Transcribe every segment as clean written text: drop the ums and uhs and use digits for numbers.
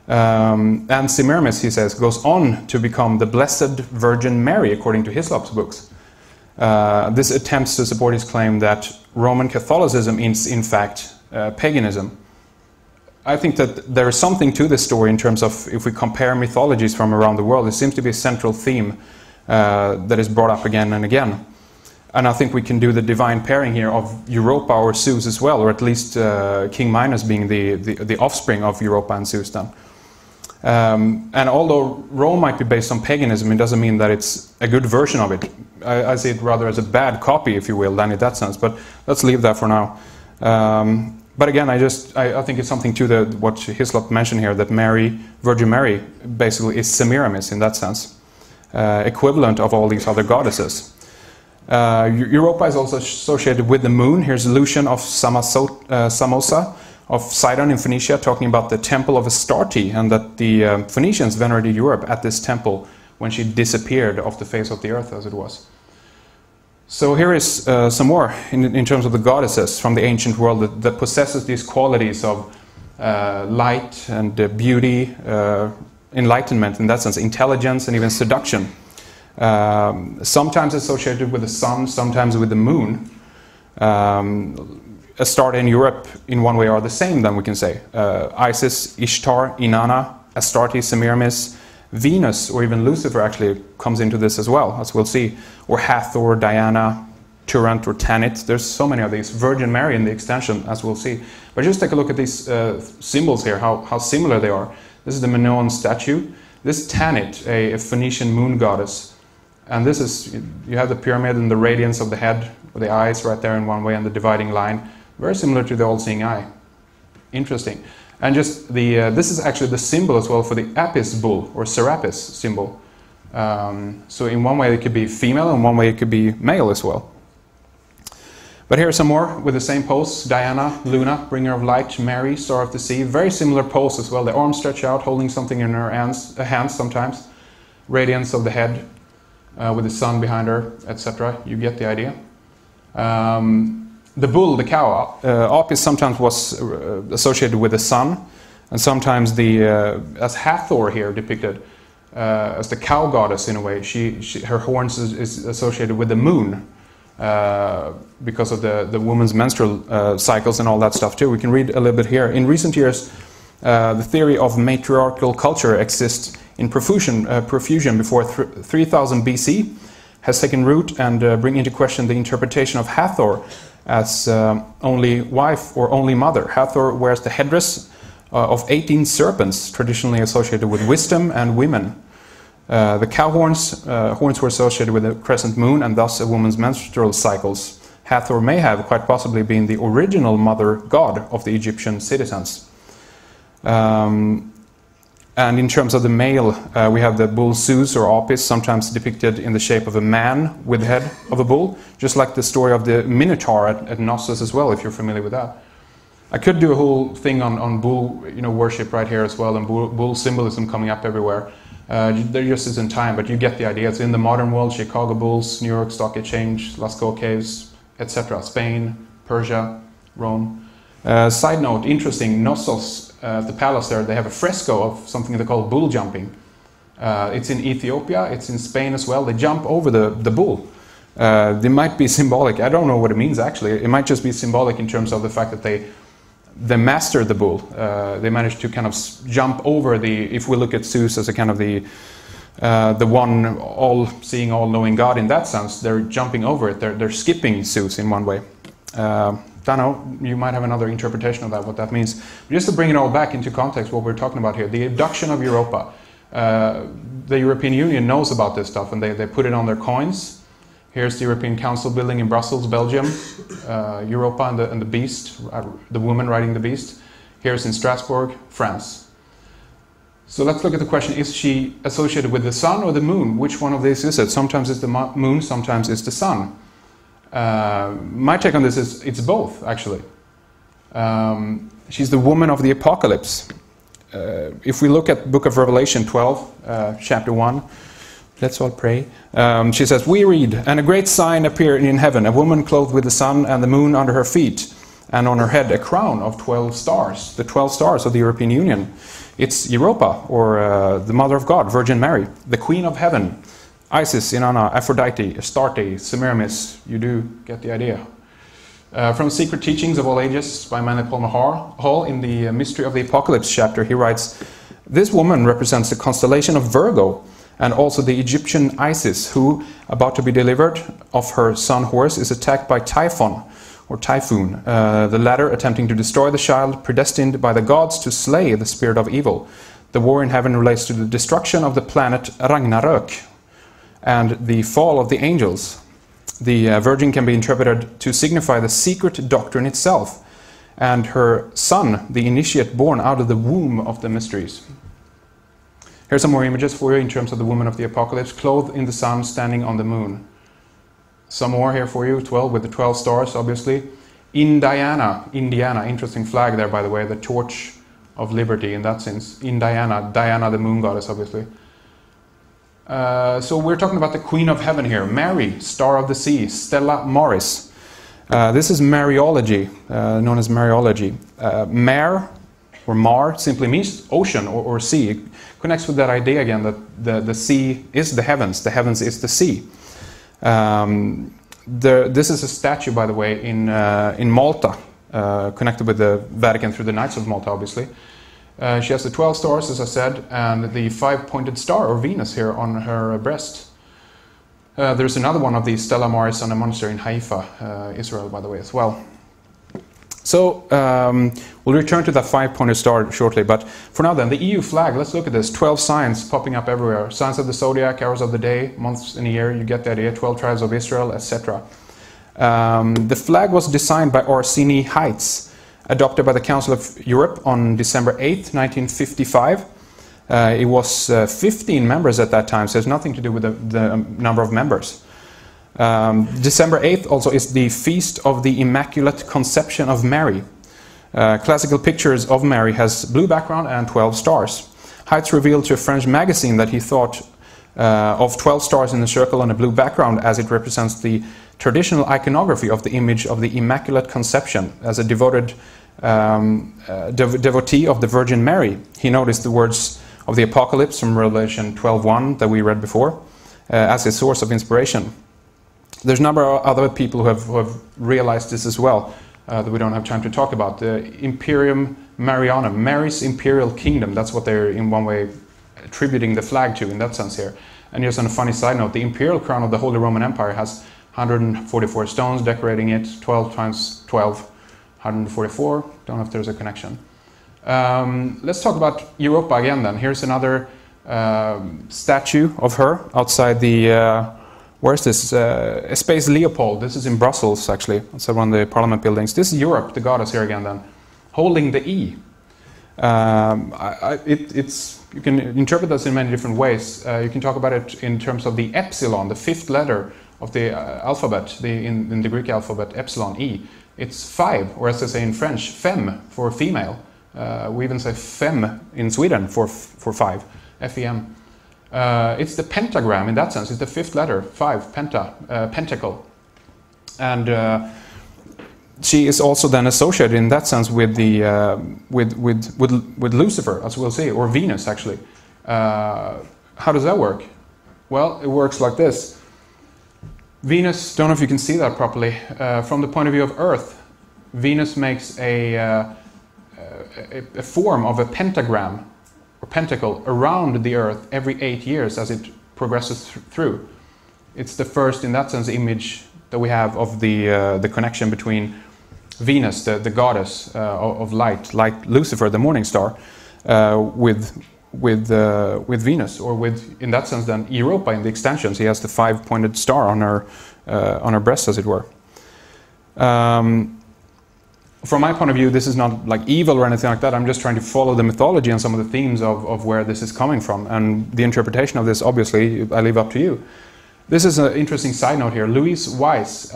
And Semiramis, he says, goes on to become the Blessed Virgin Mary, according to Hislop's books. This attempts to support his claim that Roman Catholicism is, in fact, paganism. I think that there is something to this story in terms of, if we compare mythologies from around the world, it seems to be a central theme that is brought up again and again. And I think we can do the divine pairing here of Europa or Zeus as well, or at least King Minos being the offspring of Europa and Zeus then. And although Rome might be based on paganism, it doesn't mean that it's a good version of it. I see it rather as a bad copy, if you will, than in that sense. But let's leave that for now. But again, I think it's something to what Hislop mentioned here, that Mary, Virgin Mary, basically is Semiramis in that sense, equivalent of all these other goddesses. Europa is also associated with the moon. Here's Lucian of Samosa of Sidon in Phoenicia talking about the temple of Astarte, and that the Phoenicians venerated Europe at this temple when she disappeared off the face of the earth, as it was. So here is some more in terms of the goddesses from the ancient world that possesses these qualities of light and beauty, enlightenment in that sense, intelligence and even seduction. Sometimes associated with the sun, sometimes with the moon. Astarte in Europe in one way are the same, then we can say. Isis, Ishtar, Inanna, Astarte, Semiramis, Venus, or even Lucifer actually comes into this as well, as we'll see. Or Hathor, Diana, Turant, or Tanit. There's so many of these. Virgin Mary in the extension, as we'll see. But just take a look at these symbols here, how similar they are. This is the Minoan statue. This Tanit, a Phoenician moon goddess. And this is, you have the pyramid and the radiance of the head, or the eyes right there in one way, and the dividing line. Very similar to the all-seeing eye. Interesting. And just this is actually the symbol as well for the Apis bull, or Serapis symbol. So in one way it could be female, and one way it could be male as well. But here are some more with the same pose. Diana, Luna, bringer of light, Mary, star of the sea. Very similar pose as well. The arms stretch out, holding something in her hands sometimes. Radiance of the head, with the sun behind her, etc. You get the idea. The bull, the cow, Apis sometimes was associated with the sun, and sometimes as Hathor here depicted, as the cow goddess in a way. Her horns is associated with the moon, because of the woman's menstrual cycles and all that stuff too. We can read a little bit here. In recent years, the theory of matriarchal culture exists in profusion before 3000 BC, has taken root and bring into question the interpretation of Hathor as only wife or only mother. Hathor wears the headdress of 18 serpents, traditionally associated with wisdom and women. The cow horns were associated with the crescent moon and thus a woman's menstrual cycles. Hathor may have quite possibly been the original mother god of the Egyptian citizens. And in terms of the male, we have the bull Zeus or Apis, sometimes depicted in the shape of a man with the head of a bull, just like the story of the Minotaur at Knossos as well, if you're familiar with that. I could do a whole thing on bull worship right here as well, and bull symbolism coming up everywhere. There just isn't time, but you get the idea. It's in the modern world: Chicago Bulls, New York Stock Exchange, Lascaux Caves, etc. Spain, Persia, Rome. Side note, interesting, Knossos, the palace there, they have a fresco of something they call bull jumping. It's in Ethiopia, it's in Spain as well. They jump over the bull. They might be symbolic. I don't know what it means actually. It might just be symbolic in terms of the fact that they master the bull. They managed to kind of jump over if we look at Zeus as a kind of the one all-seeing, all-knowing God in that sense, they're jumping over it. They're skipping Zeus in one way. Don't know, you might have another interpretation of that, what that means. But just to bring it all back into context, what we're talking about here, the abduction of Europa. The European Union knows about this stuff, and they put it on their coins. Here's the European Council building in Brussels, Belgium. Europa and the beast, the woman riding the beast. Here's in Strasbourg, France. So let's look at the question, is she associated with the sun or the moon? Which one of these is it? Sometimes it's the moon, sometimes it's the sun. My take on this is it's both, actually. She's the woman of the apocalypse. If we look at book of Revelation 12, chapter 1, let's all pray. She says, we read, and a great sign appeared in heaven, a woman clothed with the sun and the moon under her feet, and on her head a crown of 12 stars, the 12 stars of the European Union. It's Europa, or the Mother of God, Virgin Mary, the Queen of Heaven, Isis, Inanna, Aphrodite, Astarte, Semiramis. You do get the idea. From Secret Teachings of All Ages by Henrik Palmgren in the Mystery of the Apocalypse chapter, he writes, "This woman represents the constellation of Virgo, and also the Egyptian Isis, who, about to be delivered of her son Horus, is attacked by Typhon, or Typhoon, the latter attempting to destroy the child, predestined by the gods to slay the spirit of evil. The war in heaven relates to the destruction of the planet Ragnarök and the fall of the angels. The Virgin can be interpreted to signify the secret doctrine itself, and her son, the initiate born out of the womb of the mysteries." Here's some more images for you in terms of the woman of the apocalypse, clothed in the sun, standing on the moon. Some more here for you, 12 with the 12 stars, obviously. Indiana, interesting flag there, by the way, the torch of liberty in that sense. Diana, the moon goddess, obviously. So we're talking about the Queen of Heaven here, Mary, Star of the Sea, Stella Maris. This is Mariology, known as Mariology. Mare, or Mar, simply means ocean or sea. It connects with that idea again that the sea is the heavens is the sea. This is a statue, by the way, in Malta, connected with the Vatican through the Knights of Malta, obviously. She has the 12 stars, as I said, and the 5-pointed star, or Venus, here on her breast. There's another one of these Stella Maris on a monastery in Haifa, Israel, by the way, as well. So we'll return to that 5-pointed star shortly, but for now then, the EU flag, let's look at this. 12 signs popping up everywhere. Signs of the zodiac, hours of the day, months in a year, you get the idea, 12 tribes of Israel, etc. The flag was designed by Orsini Heitz, adopted by the Council of Europe on December 8th, 1955. It was 15 members at that time, so it's nothing to do with the number of members. December 8th also is the Feast of the Immaculate Conception of Mary. Classical pictures of Mary has blue background and 12 stars. Heitz revealed to a French magazine that he thought of 12 stars in a circle on a blue background as it represents the traditional iconography of the image of the Immaculate Conception. As a devoted devotee of the Virgin Mary, he noticed the words of the Apocalypse from Revelation 12:1 that we read before as a source of inspiration. There's a number of other people who have realized this as well, that we don't have time to talk about. The Imperium Marianum, Mary's Imperial Kingdom, that's what they're in one way attributing the flag to in that sense here. And just on a funny side note, the Imperial Crown of the Holy Roman Empire has 144 stones decorating it, 12 times 12, 144, don't know if there's a connection. Let's talk about Europa again then. Here's another statue of her outside the... where's this? Espace Leopold. This is in Brussels, actually. It's one of the parliament buildings. This is Europe, the goddess here again then, holding the E. You can interpret this in many different ways. You can talk about it in terms of the epsilon, the 5th letter of the alphabet, in the Greek alphabet, epsilon, E. It's 5, or as they say in French, femme, for female. We even say femme in Sweden for 5, F-E-M. It's the pentagram in that sense. It's the 5th letter, 5, pentacle, and she is also then associated in that sense with the with Lucifer, as we'll see, or Venus actually. How does that work? Well, it works like this. Venus, don't know if you can see that properly. From the point of view of Earth, Venus makes a form of a pentagram or pentacle around the Earth every 8 years as it progresses through. It's the first, in that sense, image that we have of the connection between Venus, the goddess of light, like Lucifer, the morning star, with Venus, or with, in that sense, then Europa in the extensions. He has the 5-pointed star on her breast, as it were. From my point of view, this is not like evil or anything like that. I'm just trying to follow the mythology and some of the themes of where this is coming from. And the interpretation of this, obviously, I leave up to you. This is an interesting side note here. Louise Weiss,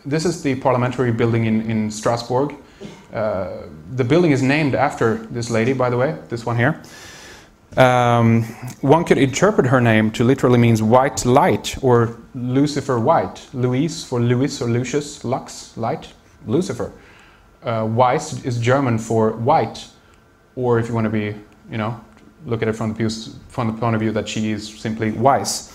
this is the parliamentary building in Strasbourg. The building is named after this lady, by the way, this one here. One could interpret her name to literally means white light, or Lucifer white. Louise for Louis or Lucius, Lux, light, Lucifer. Weiß is German for white, or if you want to be, look at it from the point of view that she is simply wise.